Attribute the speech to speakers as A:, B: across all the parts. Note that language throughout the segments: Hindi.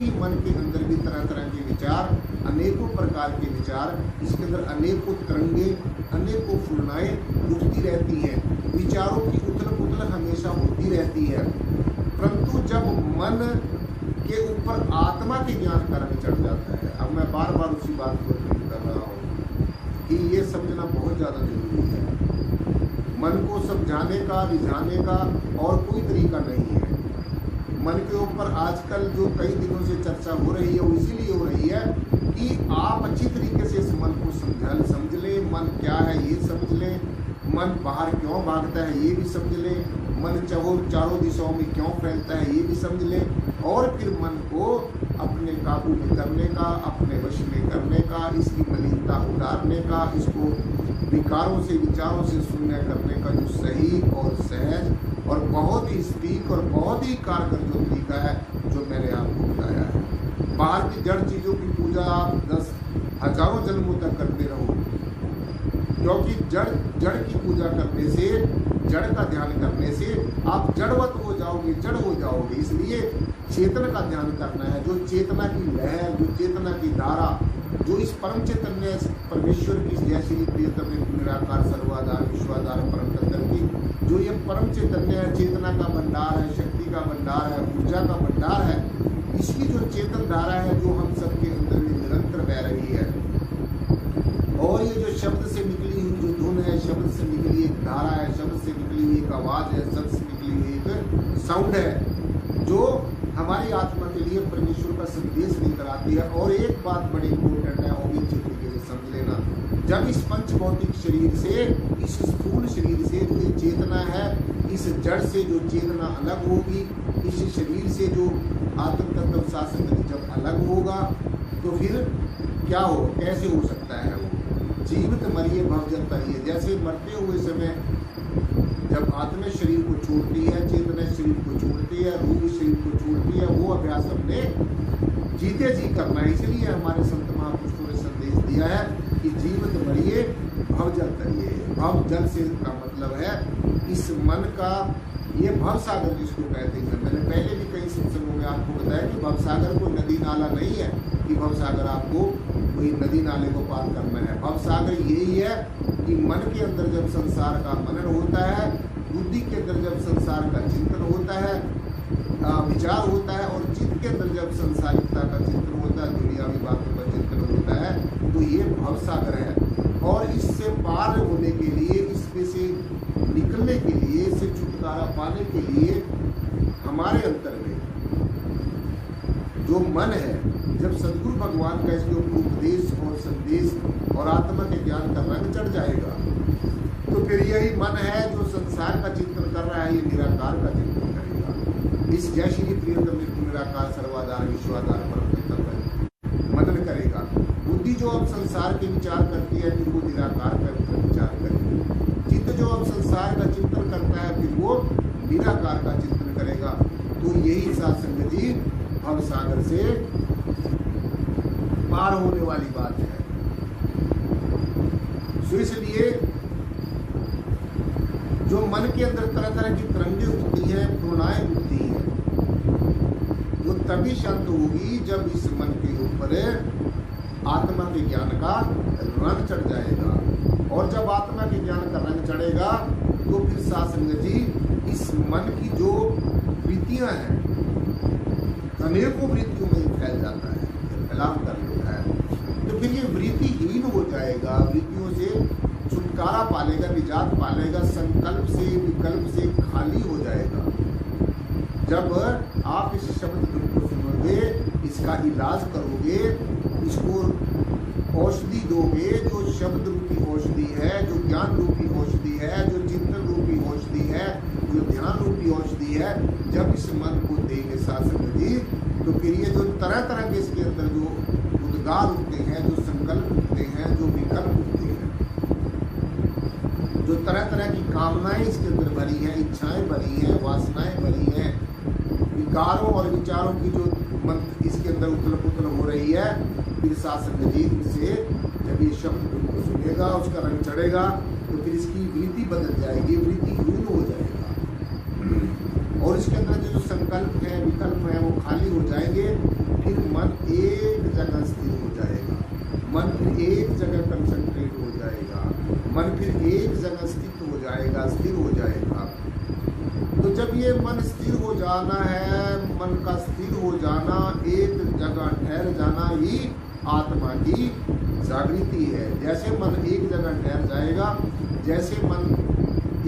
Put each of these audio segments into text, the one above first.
A: मन के अंदर भी तरह तरह के विचार, अनेकों प्रकार के विचार, इसके अंदर अनेकों तरंगे, अनेकों फुलनाएं उठती रहती हैं। विचारों की उथल पुथल हमेशा होती रहती है, परंतु जब मन के ऊपर आत्मा के ज्ञान का रंग चढ़ जाता है। अब मैं बार बार उसी बात को रिपीट कर रहा हूँ कि ये समझना बहुत ज़्यादा जरूरी है। मन को समझाने का, रिझाने का और कोई तरीका नहीं है। मन के ऊपर आजकल जो कई दिनों से चर्चा हो रही है वो इसीलिए हो रही है कि आप अच्छी तरीके से इस मन को समझ लें। मन क्या है ये समझ लें, मन बाहर क्यों भागता है ये भी समझ लें, मन चारों दिशाओं में क्यों फैलता है ये भी समझ लें, और फिर मन को अपने काबू में करने का, अपने वश में करने का, इसकी मलिनता उतारने का, इसको विकारों से, विचारों से शून्य करने का जो सही और सहज और बहुत ही सटीक और बहुत ही कारगर जो तरीका है जो मैंने आपको बताया है। बाहर की जड़ चीज़ों की पूजा आप 10,000 जन्मों तक करते रहो, क्योंकि जड़ की पूजा करने से, जड़ का ध्यान करने से आप जड़वत हो जाओगे, जड़ हो जाओगे। इसलिए चेतन का ध्यान करना है, जो चेतना की लहर, जो चेतना की धारा, जो इस परम चैतन्य परमेश्वर की जय श्री प्रियतम निराकार सर्वाधार विश्वाधार परम तत्व की जो ये परम चैतन्य है, चेतना का भंडार है, शक्ति का भंडार है, ऊर्जा का भंडार है, इसकी जो चेतन धारा है जो हम सबके अंदर में निरंतर बह रही है, और ये जो शब्द से निकली हुई जो धुन है, शब्द से निकली एक धारा है, शब्द से निकली हुई एक आवाज है, शब्द से निकली हुई एक साउंड है जो हमारी आत्मा के लिए परमेश्वर का संदेश लेकर आती है। और एक बात बड़ी इंपॉर्टेंट है, और भी अच्छी तरीके से समझ लेना, जब इस पंच भौतिक शरीर से, इस स्थूल शरीर से जो ये चेतना है, इस जड़ से जो चेतना अलग होगी, इस शरीर से जो आत्म तत्व शासन जब अलग होगा तो फिर क्या हो, कैसे हो सकता है वो? जीवित मरिए भवजन तरिए, जैसे मरते हुए समय जब आत्मा शरीर को छोड़ती है, चेतना शरीर को छोड़ती है, रूह शरीर को छोड़ती है, वो अभ्यास हमने जीते जी करना है। इसलिए हमारे संत महापुरुषों ने संदेश दिया है कि जीवित मरिए भवजल तरिए। भव जल से का मतलब है इस मन का, ये भव सागर जिसको कहते हैं। मैंने पहले भी कई सत्संगों में आपको बताया कि भव सागर को नदी नाला नहीं है कि भव सागर आपको कोई नदी नाले को पार करना है। भव सागर यही है कि मन के अंदर जब संसार का मनन होता है, बुद्धि के अंदर जब संसार का चिंतन होता है, विचार होता है, और चित्त के अंदर जब संसारिकता का चिंतन होता है, दुनियावी बातों का चिंतन होता है, तो ये भव सागर है। और इससे पार होने के लिए, इसमें से निकलने के लिए, इससे छुटकारा पाने के लिए हमारे अंतर में जो मन है, जब सदगुरु भगवान का इसके ऊपर उपदेश और संदेश और आत्मा के ज्ञान का रंग चढ़ जाएगा, तो फिर यही मन है जो संसार का चिंतन कर रहा है, ये निराकार का चिंतन करेगा। इस जय श्री प्रियतम निराकार सर्वाधार विश्वाधार परम तत्व मनन करेगा। बुद्धि जो अब संसार के विचार करती है, फिर वो निराकार का विचार करेगी। चित्त जो अब संसार का चिंतन करता है, फिर वो निराकार का चिंतन करेगा। तो यही सत्संग जी भव सागर से पार होने वाली बात है। तो इसलिए जो मन के अंदर तरह तरह की तरंगे उठती हैं, प्रेरणाएं उठती हैं, वो तभी शांत होगी जब इस मन के ऊपर आत्मा के ज्ञान का रंग चढ़ जाएगा। और जब आत्मा के ज्ञान का रंग चढ़ेगा तो फिर सत्संग जी इस मन की जो वृत्तियां हैं, अनेकों वृत्तियों में फैल जाता है, फैलाव कर लेता है, तो फिर ये वृत्तिहीन हो जाएगा, वृत्तियों से छुटकारा पालेगा, निजात पालेगा, संकल्प से, विकल्प से खाली हो जाएगा। जब आप इस शब्द को सुनोगे, इसका इलाज करोगे, इसको औषधि दोगे, जो शब्द रूपी औषधि है, जो ज्ञान रूपी औषधि है, जो चिंतन रूपी औषधि है, जो ध्यान रूपी औषधि है, जब इस मन को देंगे सत्संग जी, तो फिर ये जो तरह तरह के इसके अंदर जो उद्गार उठते हैं, जो संकल्प उठते हैं, जो विकल्प उठते हैं, जो तरह तरह की कामनाएं इसके अंदर भरी हैं, इच्छाएं भरी हैं, वासनाएं भरी हैं, विकारों और विचारों की जो मन इसके अंदर उथल पुथल हो रही है, फिर सत्संग जी से जब ये शब्द को सुनेगा, उसका रंग चढ़ेगा, तो फिर इसकी वृत्ति बदल जाएगी, वृत्ति हीन हो जाएगा, और इसके अंदर जो संकल्प है, विकल्प है, वो खाली हो जाएंगे। फिर फिर एक जगह कंसंट्रेट हो जाएगा, मन फिर एक जगह स्थित हो जाएगा, स्थिर हो जाएगा। तो जब ये मन स्थिर हो जाना है, मन का स्थिर हो जाना, एक जगह ठहर जाना ही आत्मा की जागृति है। जैसे मन एक जगह ठहर जाएगा, जैसे मन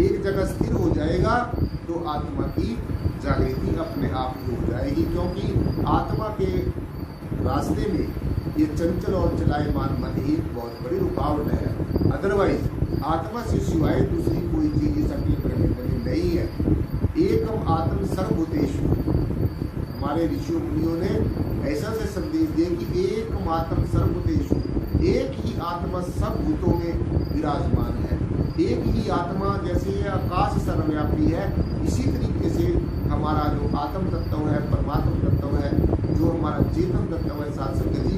A: एक जगह स्थिर हो जाएगा, तो आत्मा की जागृति अपने आप ही हो जाएगी। क्योंकि आत्मा के रास्ते में ये चंचल और चलायमान मन ही बहुत बड़ी रुकावट है। अदरवाइज आत्मा से सिवाय दूसरी कोई चीज इस अखिल ब्रह्मांड में नहीं है। एकम आत्म सर्वभूतेषु, हमारे ऋषियों मुनियों ने ऐसा से संदेश दिए कि एकम आत्म सर्वभूतेषु, एक ही आत्मा सब भूतों में विराजमान है। एक ही आत्मा, जैसे ये आकाश सर्वव्यापी है, इसी तरीके से हमारा जो आत्म तत्व है, परमात्म तत्व है, जो हमारा चेतन तत्व है, साथ संगत जी,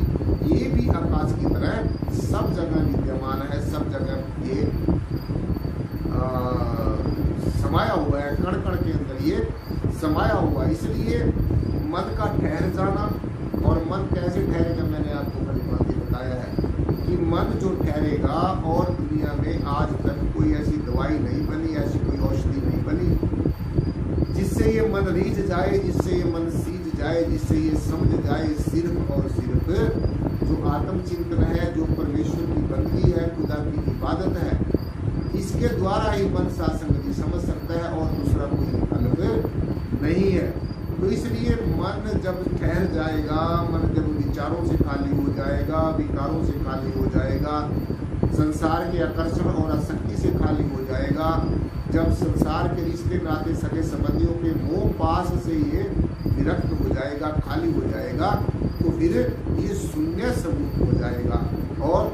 A: ये भी आकाश की तरह सब जगह विद्यमान है, सब जगह ये समाया हुआ है, कण कण के अंदर ये समाया हुआ है। इसलिए मन का ठहर जाना, और मन कैसे ठहरेगा, मैंने आपको कल बात बताया है कि मन जो ठहरेगा, और दुनिया में आज तक कोई ऐसी दवाई नहीं बनी, ऐसी कोई औषधि नहीं बनी जिससे ये मन रीझ जाए, जिससे ये मन सीझ जाए, जिससे ये समझ जाए सिर्फ और सिर्फ जो आत्म चिंतन है, जो परमेश्वर की बंदगी है, खुदा की इबादत है, इसके द्वारा ही मन सत्संग समझ सकता है, और दूसरा कोई विकल्प नहीं है। तो इसलिए मन जब ठहर जाएगा, मन जब विचारों से खाली हो जाएगा, विकारों से खाली हो जाएगा, संसार के आकर्षण और आसक्ति से खाली हो जाएगा, जब संसार के रिश्ते नाते सगे संबंधियों के मोह पास से ये विरक्त हो जाएगा, खाली हो जाएगा, तो फिर ये शून्य स्वरूप हो जाएगा। और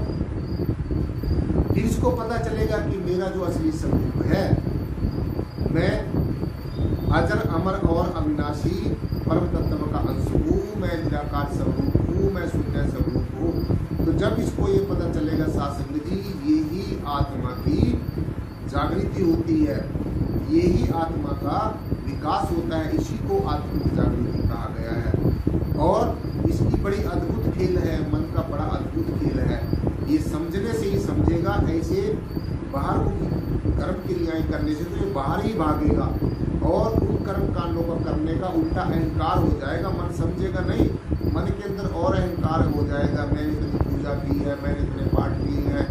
A: फिर इसको पता चलेगा कि मेरा जो असली स्वरूप है, मैं अजर अमर और अविनाशी परम तत्व का अंश हूँ, मैं निराकार स्वरूप हूँ, मैं शून्य स्वरूप हूँ। तो जब इसको ये पता चलेगा सासंग जी, यही आत्मा की जागृति होती है, यही आत्मा का विकास होता है, इसी को आत्मिक जागृति कहा गया है। और इसकी बड़ी अद्भुत खेल है, मन का बड़ा अद्भुत खेल है। ये समझने से ही समझेगा, ऐसे बाहर को कर्म क्रियाएं करने से तो ये बाहर ही भागेगा, और उन कर्म कांडों का करने का उल्टा अहंकार हो जाएगा। मन समझेगा नहीं, मन के अंदर और अहंकार हो जाएगा। मैंने इतनी पूजा की है, मैंने इतने पाठ किए हैं,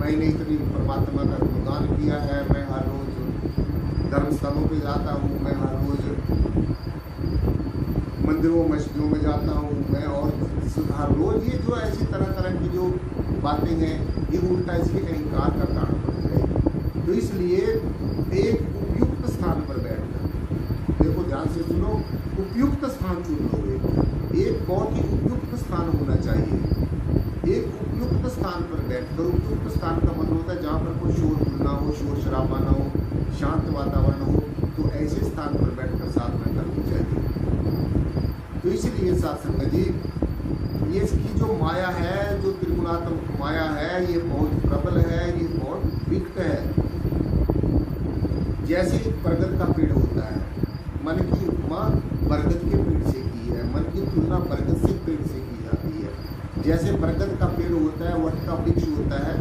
A: मैंने इतनी परमात्मा का गुणगान किया है, मैं हर रोज धर्म स्थलों पे जाता हूँ, मैं हर रोज मंदिरों मस्जिदों में जाता हूँ, मैं और हर रोज ये जो ऐसी तरह तरह की जो बातें हैं, ये उल्टा इसके अहंकार का कारण बन जाएगी। तो इसलिए एक उपयुक्त स्थान पर बैठकर, देखो ध्यान से सुनो, उपयुक्त स्थान चुन लो। एक बहुत ही उपयुक्त स्थान होना चाहिए। एक उपयुक्त स्थान पर बैठकर, उपयुक्त स्थान का मतलब होता है जहाँ पर कोई शोर ना हो, शोर शराबा ना हो, शांत वातावरण हो, तो ऐसे स्थान पर बैठकर साधना करनी चाहिए। तो इसलिए सत्संग जी, ये इसकी जो माया है, जो त्रिगुणात्मक माया है, ये बहुत प्रबल है, ये बहुत विकट है। जैसे एक बरगद का पेड़ होता है, मन की उपमा बरगद के पेड़ से की है, मन की तुलना बरगद से पेड़ से की जाती है। जैसे बरगद का पेड़ होता है, वट का वृक्ष होता है,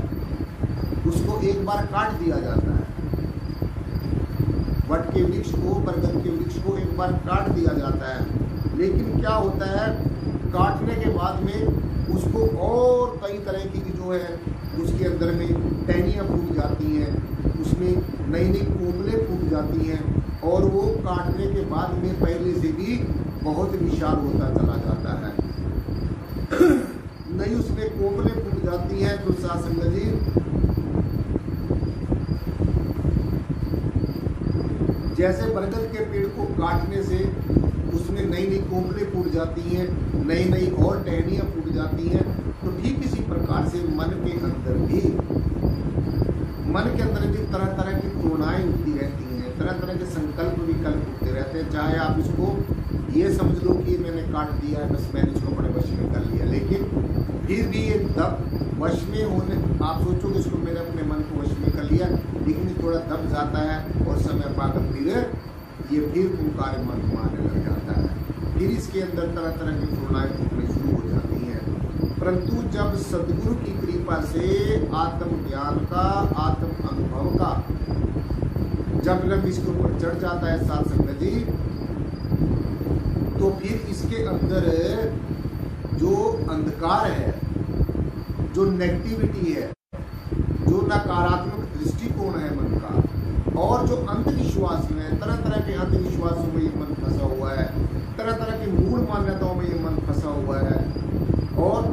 A: उसको एक बार काट दिया जाता है। वट के वृक्ष को, बरगद के वृक्ष को एक बार काट दिया जाता है, लेकिन क्या होता है, काटने के बाद में उसको और कई तरह की जो है उसके अंदर में टहनियाँ फूट जाती हैं, उसमें नई नई कोमलें फूट जाती हैं, और वो काटने के बाद में पहले से भी बहुत विशाल होता चला जाता है। नई उसमें कोमलें फूट जाती हैं। तो सत्संग जी, जैसे बरगद के पेड़ को काटने से उसमें नई नई कोमलें फूट जाती हैं, नई नई और टहनियाँ फूट जाती हैं, तो ठीक इसी प्रकार से मन के अंदर भी तरह तरह की प्रेरणाएं उठती रहती हैं, तरह तरह के संकल्प विकल्प उठते रहते हैं। चाहे आप इसको ये समझ लो कि मैंने काट दिया है, बस मैंने इसको अपने वश में कर लिया, लेकिन फिर भी ये दब वश में होने, आप सोचोगे इसको मैंने अपने मन को वश में कर लिया, लेकिन ये थोड़ा दब जाता है, और समय पाकर फिर पुकार मन मारने लग जाता है। फिर इसके अंदर तरह तरह की प्रेरणाएं उठनी शुरू हो जाती हैं। परंतु जब सदगुरु की कृपा से आत्मज्ञान का, आत्म अनुभव का जब रंग इसके ऊपर चढ़ जाता है साथ संगत जी, तो फिर इसके अंदर जो अंधकार है, जो नेगेटिविटी है, जो नकारात्मक दृष्टिकोण है मन का, और जो अंधविश्वास में, तरह तरह के अंधविश्वासों में ये मन फंसा हुआ है, तरह तरह की मूल मान्यताओं में ये मन फंसा हुआ है, और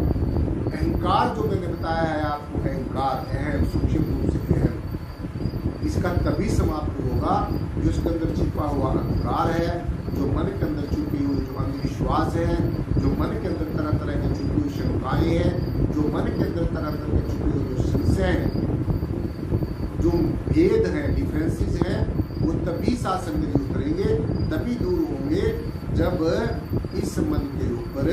A: अहंकार जो मैंने बताया है आपको, अहंकार अहम, सूक्ष्म रूप से अहम, इसका तभी समाप्त होगा जो इसके अंदर छिपा हुआ अंधकार है, जो मन के अंदर छुपी हुई जो अंधविश्वास है, जो मन के अंदर तरह तरह की छुपी हुई शंकाएं हैं, जो मन के अंदर तरह तरह के छुपे हुए जो संशय हैं, जो भेद हैं, डिफरेंसेस हैं, वो तभी सात्संग में उतरेंगे, तभी दूर होंगे जब इस मन के ऊपर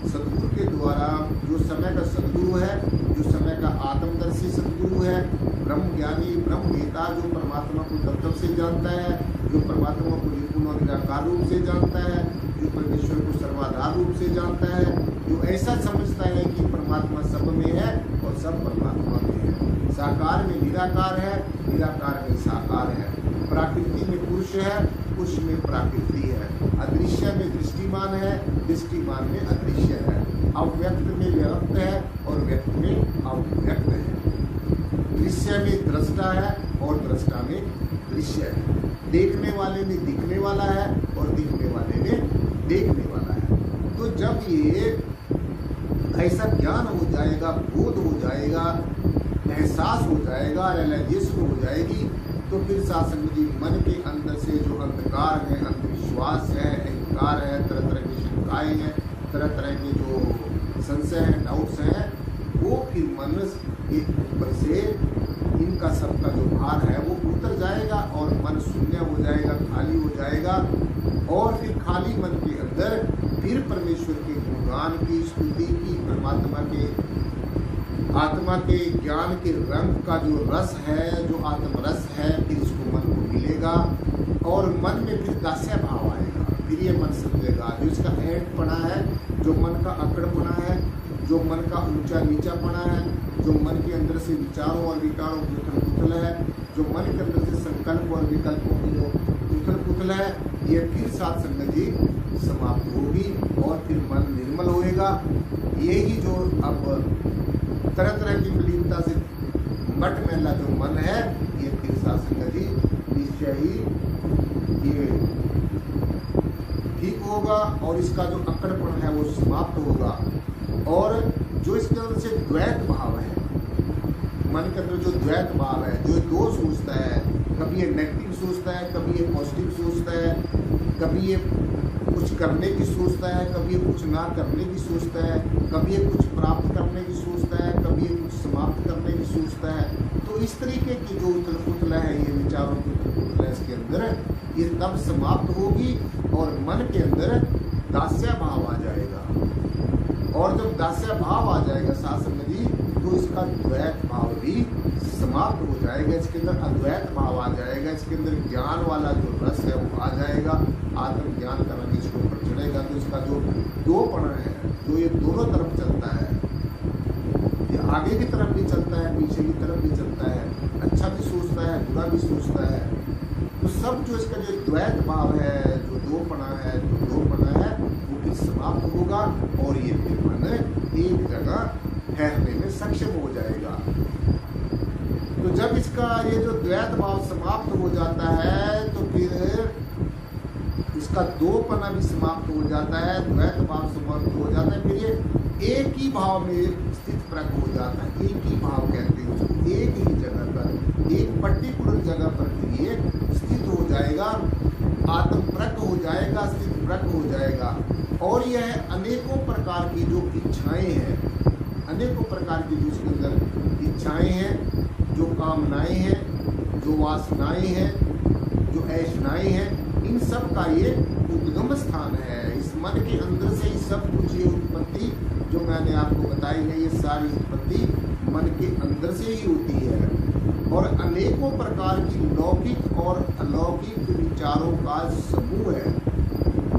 A: सदगुरु के द्वारा, जो समय का सदगुरु है, जो समय का आत्मदर्शी सदगुरु है, ब्रह्म ज्ञानी, ब्रह्म नेता, जो परमात्मा को तत्व से जानता है, जो परमात्मा को निर्गुण और निराकार रूप से जानता है, जो परमेश्वर को सर्वाधार रूप से जानता है, जो ऐसा समझता है कि परमात्मा सब में है और सब परमात्मा में है, साकार में निराकार है, निराकार में साकार है, प्रकृति में पुरुष है, पुरुष में प्रकृति है, अदृश्य में दृष्टिमान है, दृष्टिमान में अदृश्य है, अव्यक्त में व्यक्त है और व्यक्त में अव्यक्त है, दृश्य में दृष्टा है और दृष्टा में दृश्य है, देखने वाले में दिखने वाला है और दिखने वाले में देखने वाला है। तो जब ये ऐसा ज्ञान हो जाएगा, बोध हो जाएगा, एहसास हो जाएगा, रियलाइजेशन हो जाएगी, तो फिर सात्संग जी मन के अंदर से जो अंधकार है, अंधविश्वास है, अहंकार है, तरह तरह की शंकाएं हैं, तरह तरह के जो संशय हैं, डाउट्स हैं, वो फिर मन के ऊपर से इनका सबका जो भार है वो उतर जाएगा और मन शून्य हो जाएगा, खाली हो जाएगा, और फिर खाली मन के अंदर फिर परमेश्वर के गुणगान की, स्तुति की, परमात्मा के, आत्मा के ज्ञान के रंग का जो रस है, जो आत्मरस है, फिर इसको मन को मिलेगा और मन में फिर दास्य भाव आएगा, फिर ये मन समझेगा जो इसका ऐंठपना है, जो मन का अकड़पना है, जो मन का ऊंचा नीचापना है, जो मन के अंदर से विचारों और विकारों की उथल पुथल है, जो मन के अंदर से संकल्प और विकल्पों की जो उथल पुथल है, ये फिर साथ संगत जी समाप्त होगी और फिर मन निर्मल होएगा। यही जो अब तरह तरह की मलिनता से मट मैला जो मन है, ये फिर साथ संगत जी निश्चय ही ये ठीक होगा और इसका जो अकड़पन है वो समाप्त होगा। और जो इसके अंदर से द्वैत भाव है, मन के अंदर जो द्वैत भाव है, जो दो सोचता है, कभी ये नेगेटिव सोचता है, कभी ये पॉजिटिव सोचता है, कभी ये कुछ करने की सोचता है, कभी ये कुछ ना करने की सोचता है, कभी ये कुछ प्राप्त करने की सोचता है, कभी ये कुछ समाप्त करने की सोचता है, तो इस तरीके की जो उथल पुथल है, ये विचारों की उथल पुथल है इसके अंदर, ये तब समाप्त होगी और मन के अंदर दास्य भाव आ जाएगा। और जब दास्य भाव आ जाएगा शासन में जी, तो इसका द्वैत भाव भी समाप्त हो जाएगा, इसके अंदर अद्वैत भाव आ जाएगा, इसके अंदर ज्ञान वाला जो रस है वो आ जाएगा, आत्मज्ञान का रंग इसके ऊपर चढ़ेगा। तो इसका जो दोपण है, जो ये दोनों तरफ चलता है, ये आगे की तरफ भी चलता है, पीछे की तरफ भी चलता है, अच्छा भी सोचता है, बुरा भी सोचता है, तो सब जो इसका जो द्वैत भाव है, जो दोपणा है, जो दोपणा है, वो भी समाप्त होगा और ये फिर मन एक जगह ठहरने में सक्षम हो जाएगा। तो जब इसका ये जो द्वैत भाव समाप्त हो जाता है, तो फिर इसका दोपना भी समाप्त हो जाता है, द्वैत भाव समाप्त हो जाता है, फिर ये एक ही भाव में स्थित प्रक हो जाता है। एक ही भाव कहते हैं उसको, एक ही जगह पर, एक पर्टिकुलर जगह पर फिर ये स्थित हो जाएगा, आत्म प्रक हो जाएगा, स्थित प्रक हो जाएगा। और यह अनेकों प्रकार की जो इच्छाएं हैं, अनेकों प्रकार की जो इसके अंदर इच्छाएं हैं, जो कामनाएं हैं, जो वासनाएं हैं, जो ऐशनाएं हैं, इन सब का ये उद्गम स्थान है। इस मन के अंदर से ही सब कुछ ये उत्पत्ति जो मैंने आपको बताई है, ये सारी उत्पत्ति मन के अंदर से ही होती है। और अनेकों प्रकार की लौकिक और अलौकिक विचारों का समूह है।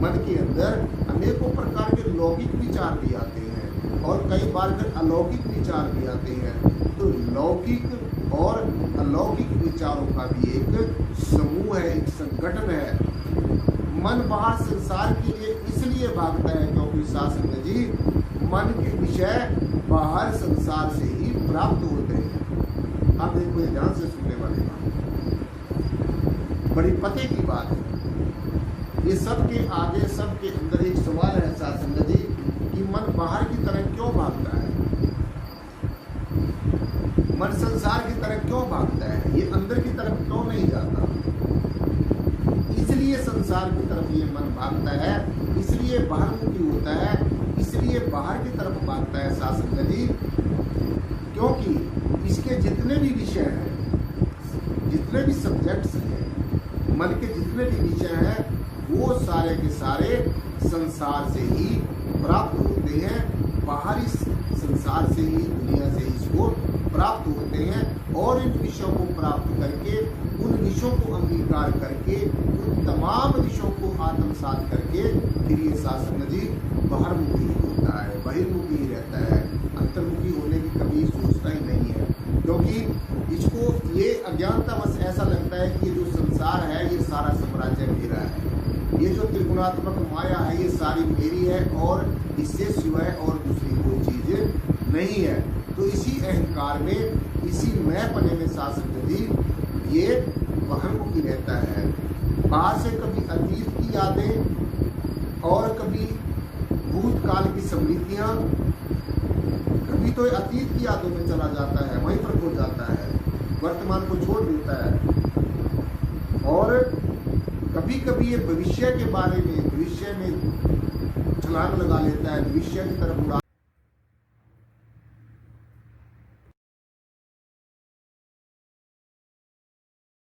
A: मन के अंदर अनेकों प्रकार के लौकिक विचार भी आते हैं और कई बार फिर अलौकिक विचार भी आते हैं। तो लौकिक और अलौकिक विचारों का भी एक समूह है, एक संगठन है। मन बाहर संसार के लिए इसलिए भागता है क्योंकि साध संगत जी मन के विषय बाहर संसार से ही प्राप्त होते हैं। आप देखो ये ध्यान से सुनने वाली बात, बड़ी पते की बात है। ये सबके आगे सबके अंदर एक सवाल है साध संगत जी कि मन बाहर की तरफ क्यों भागता है, मन संसार की तरफ क्यों भागता है, ये अंदर की तरफ क्यों नहीं जाता। इसलिए संसार की तरफ ये मन भागता है, इसलिए बाहरमुखी होता है, इसलिए बाहर की तरफ भागता है साध संगत जी, क्योंकि इसके जितने भी विषय हैं, जितने भी सब्जेक्ट्स हैं, मन के जितने भी विषय हैं, वो सारे के सारे संसार से ही प्राप्त होते हैं, बाहरी संसार से ही, दुनिया से ही इसको प्राप्त होते हैं। और इन विषयों को प्राप्त करके, उन विषयों को अंगीकार करके, उन तमाम विषयों को आत्मसात करके फिर ये साध संगत जी बाहरमुखी होता है, बहिर्मुखी ही रहता है, अंतर्मुखी होने की कभी सोचता ही नहीं है। क्योंकि इसको ये अज्ञानतावश ऐसा लगता है कि ये जो संसार है ये सारा साम्राज्य मेरा है, ये जो त्रिगुणात्मक माया है ये सारी मेरी है और इससे सिवाय और दूसरी कोई चीज नहीं है। तो इसी अहंकार में, इसी मैंपने में साध संगत जी ये बाहरमुखी रहता है। बाहर से कभी अतीत की यादें और कभी भूतकाल की स्मृतियां, कभी तो अतीत की यादों में चला जाता है, वहीं पर खो जाता है, वर्तमान को छोड़ देता है। और कभी कभी ये भविष्य के बारे में, भविष्य में छलांग लगा लेता है, भविष्य की तरफ उड़ा